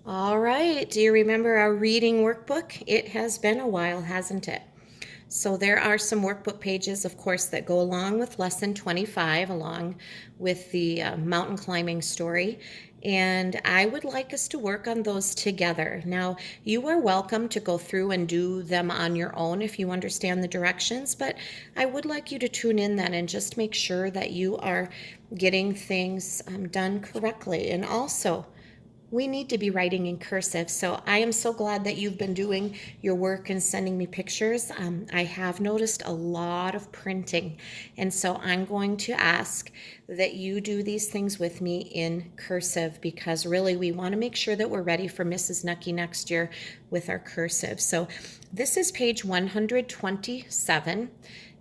All right, do you remember our reading workbook? It has been a while, hasn't it? So there are some workbook pages, of course, that go along with lesson 25, along with the mountain climbing story. And I would like us to work on those together. Now, you are welcome to go through and do them on your own if you understand the directions, but I would like you to tune in then and just make sure that you are getting things done correctly. And also, we need to be writing in cursive. So I am so glad that you've been doing your work and sending me pictures. I have noticed a lot of printing. And so I'm going to ask that you do these things with me in cursive because really we want to make sure that we're ready for Mrs. Nucky next year with our cursive. So this is page 127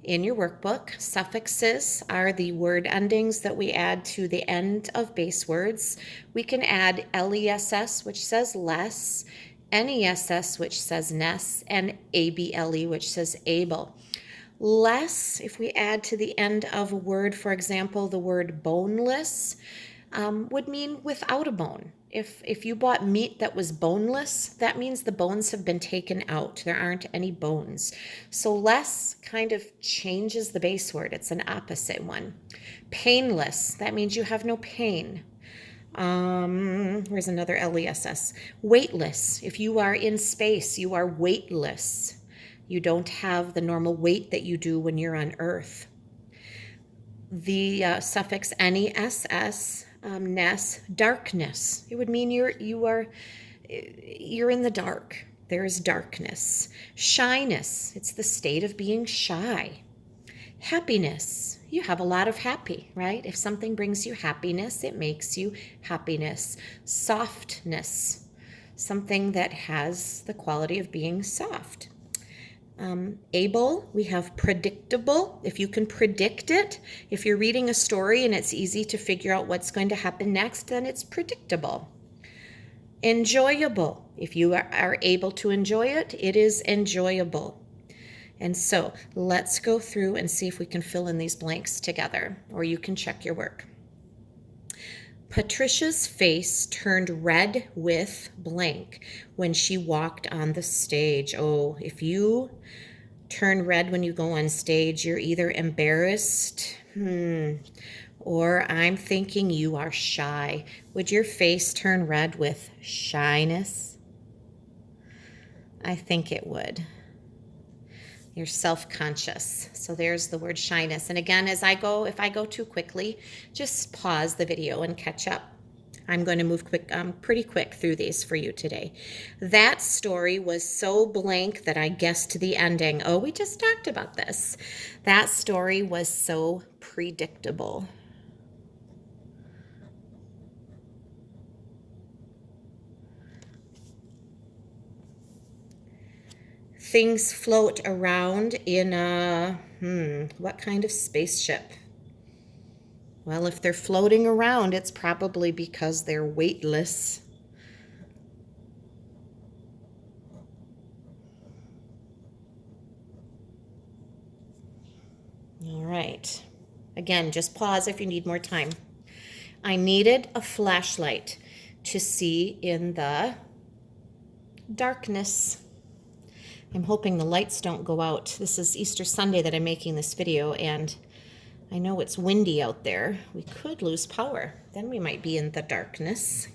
in your workbook. Suffixes are the word endings that we add to the end of base words. We can add LESS, which says less, NESS, which says ness, and ABLE, which says able. Less, if we add to the end of a word, for example, the word boneless, would mean without a bone. If you bought meat that was boneless, that means the bones have been taken out. There aren't any bones. So less kind of changes the base word. It's an opposite one. Painless, that means you have no pain. Where's another LESS? Weightless. If you are in space, you are weightless. You don't have the normal weight that you do when you're on Earth. The suffix NESS, ness, darkness. It would mean you're in the dark. There is darkness. Shyness. It's the state of being shy. Happiness. You have a lot of happy, right? If something brings you happiness, it makes you happiness. Softness. Something that has the quality of being soft. Able, we have predictable. If you can predict it, if you're reading a story and it's easy to figure out what's going to happen next, then it's predictable. Enjoyable, if you are able to enjoy it, it is enjoyable. And so let's go through and see if we can fill in these blanks together, or you can check your work. Patricia's face turned red with blank when she walked on the stage. Oh, if you turn red when you go on stage, you're either embarrassed, or I'm thinking you are shy. Would your face turn red with shyness? I think it would. You're self-conscious. So there's the word shyness. And again, if I go too quickly, just pause the video and catch up. I'm going to move pretty quick through these for you today. That story was so blank that I guessed the ending. Oh, we just talked about this. That story was so predictable. Things float around in a, what kind of spaceship? Well, if they're floating around, it's probably because they're weightless. All right. Again, just pause if you need more time. I needed a flashlight to see in the darkness. I'm hoping the lights don't go out. This is Easter Sunday that I'm making this video, and I know it's windy out there. We could lose power. Then we might be in the darkness.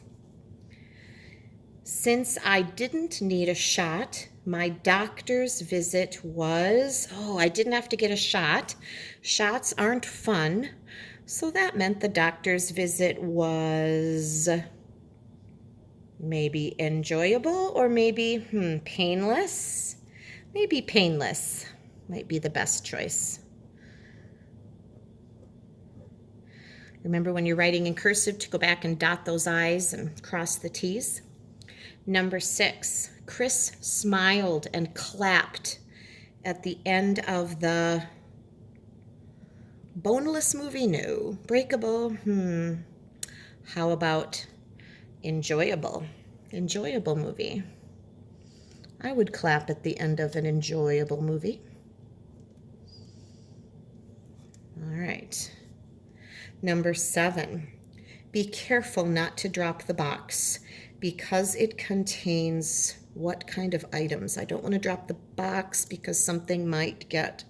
Since I didn't need a shot, my doctor's visit was, I didn't have to get a shot. Shots aren't fun. So that meant the doctor's visit was maybe enjoyable or maybe painless. Maybe painless might be the best choice. Remember when you're writing in cursive to go back and dot those I's and cross the T's? Number 6, Chris smiled and clapped at the end of the boneless movie. No. Breakable. How about enjoyable? Enjoyable movie. I would clap at the end of an enjoyable movie. All right. Number 7, be careful not to drop the box. because it contains what kind of items? I don't want to drop the box because something might get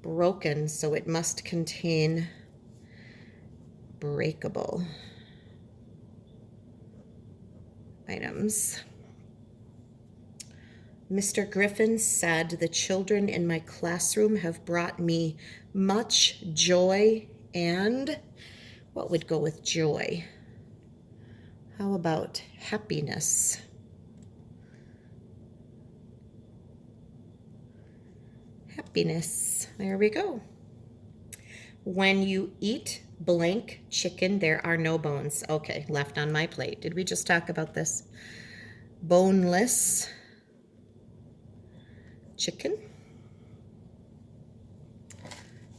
broken, so it must contain breakable items. Mr. Griffin said, "The children in my classroom have brought me much joy and," what would go with joy? How about happiness? Happiness. There we go. When you eat blank chicken, there are no bones. Okay, left on my plate. Did we just talk about this? Boneless chicken.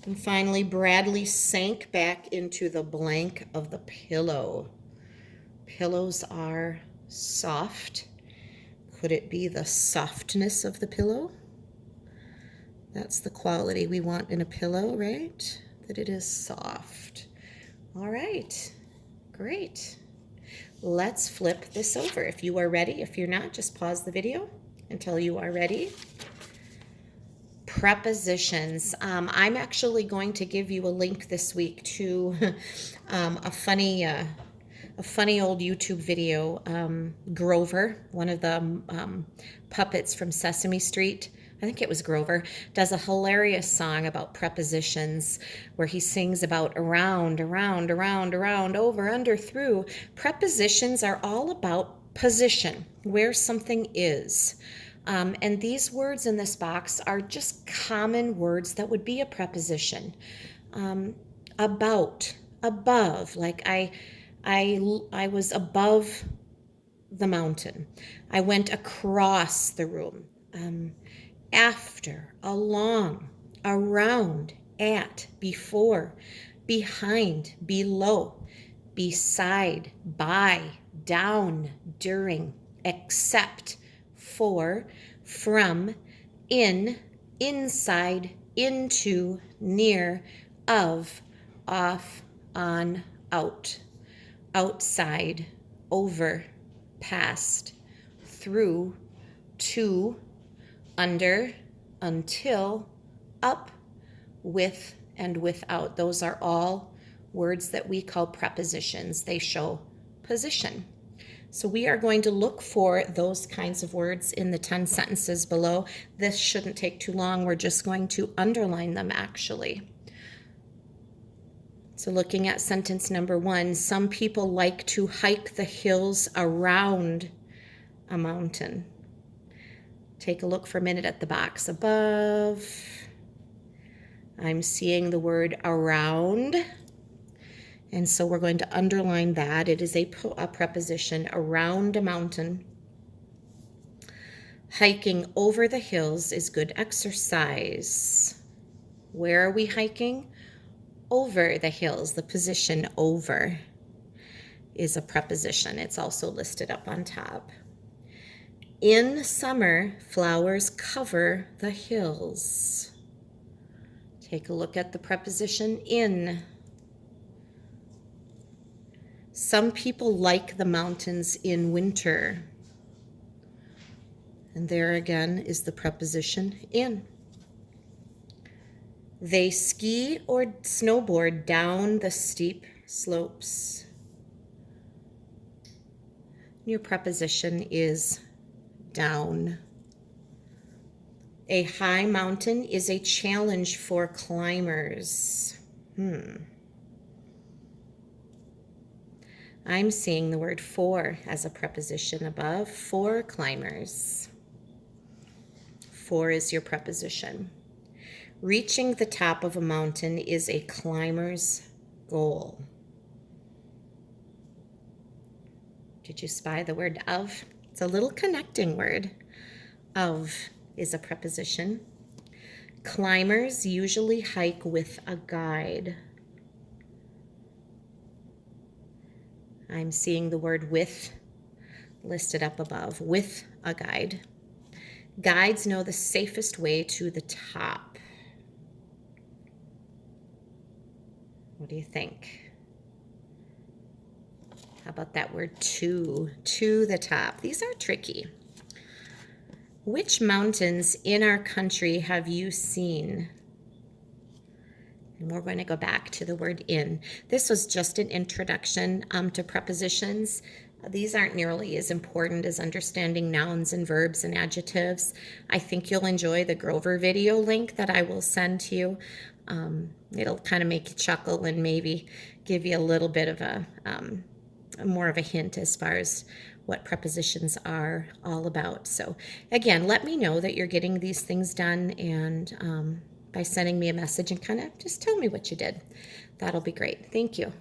And finally, Bradley sank back into the blank of the pillow. Pillows are soft. Could it be the softness of the pillow? That's the quality we want in a pillow, right? That it is soft. All right, great. Let's flip this over. If you are ready, if you're not, just pause the video until you are ready. Prepositions. I'm actually going to give you a link this week to a funny old YouTube video. Grover, one of the puppets from Sesame Street, I think it was Grover, does a hilarious song about prepositions where he sings about around, around, around, around, over, under, through. Prepositions are all about position, where something is. And these words in this box are just common words that would be a preposition. About, above, like I was above the mountain. I went across the room. After, along, around, at, before, behind, below, beside, by, down, during, except, for, from, in, inside, into, near, of, off, on, out, outside, over, past, through, to, under, until, up, with, and without. Those are all words that we call prepositions. They show position. So we are going to look for those kinds of words in the 10 sentences below. This shouldn't take too long. We're just going to underline them actually. So looking at sentence number 1, some people like to hike the hills around a mountain. Take a look for a minute at the box above. I'm seeing the word around. And so we're going to underline that. It is a preposition, around a mountain. Hiking over the hills is good exercise. Where are we hiking? Over the hills. The position over is a preposition. It's also listed up on top. In summer, flowers cover the hills. Take a look at the preposition in. Some people like the mountains in winter. And there again is the preposition in. They ski or snowboard down the steep slopes. Your preposition is down. A high mountain is a challenge for climbers. I'm seeing the word for as a preposition above. For climbers. For is your preposition. Reaching the top of a mountain is a climber's goal. Did you spy the word of? It's a little connecting word. Of is a preposition. Climbers usually hike with a guide. I'm seeing the word with listed up above, with a guide. Guides know the safest way to the top. What do you think? How about that word to the top? These are tricky. Which mountains in our country have you seen? And we're going to go back to the word in. This was just an introduction to prepositions. These aren't nearly as important as understanding nouns and verbs and adjectives. I think you'll enjoy the Grover video link that I will send to you. It'll kind of make you chuckle and maybe give you a little bit of a more of a hint as far as what prepositions are all about. So again, let me know that you're getting these things done, and by sending me a message and kind of just tell me what you did. That'll be great. Thank you.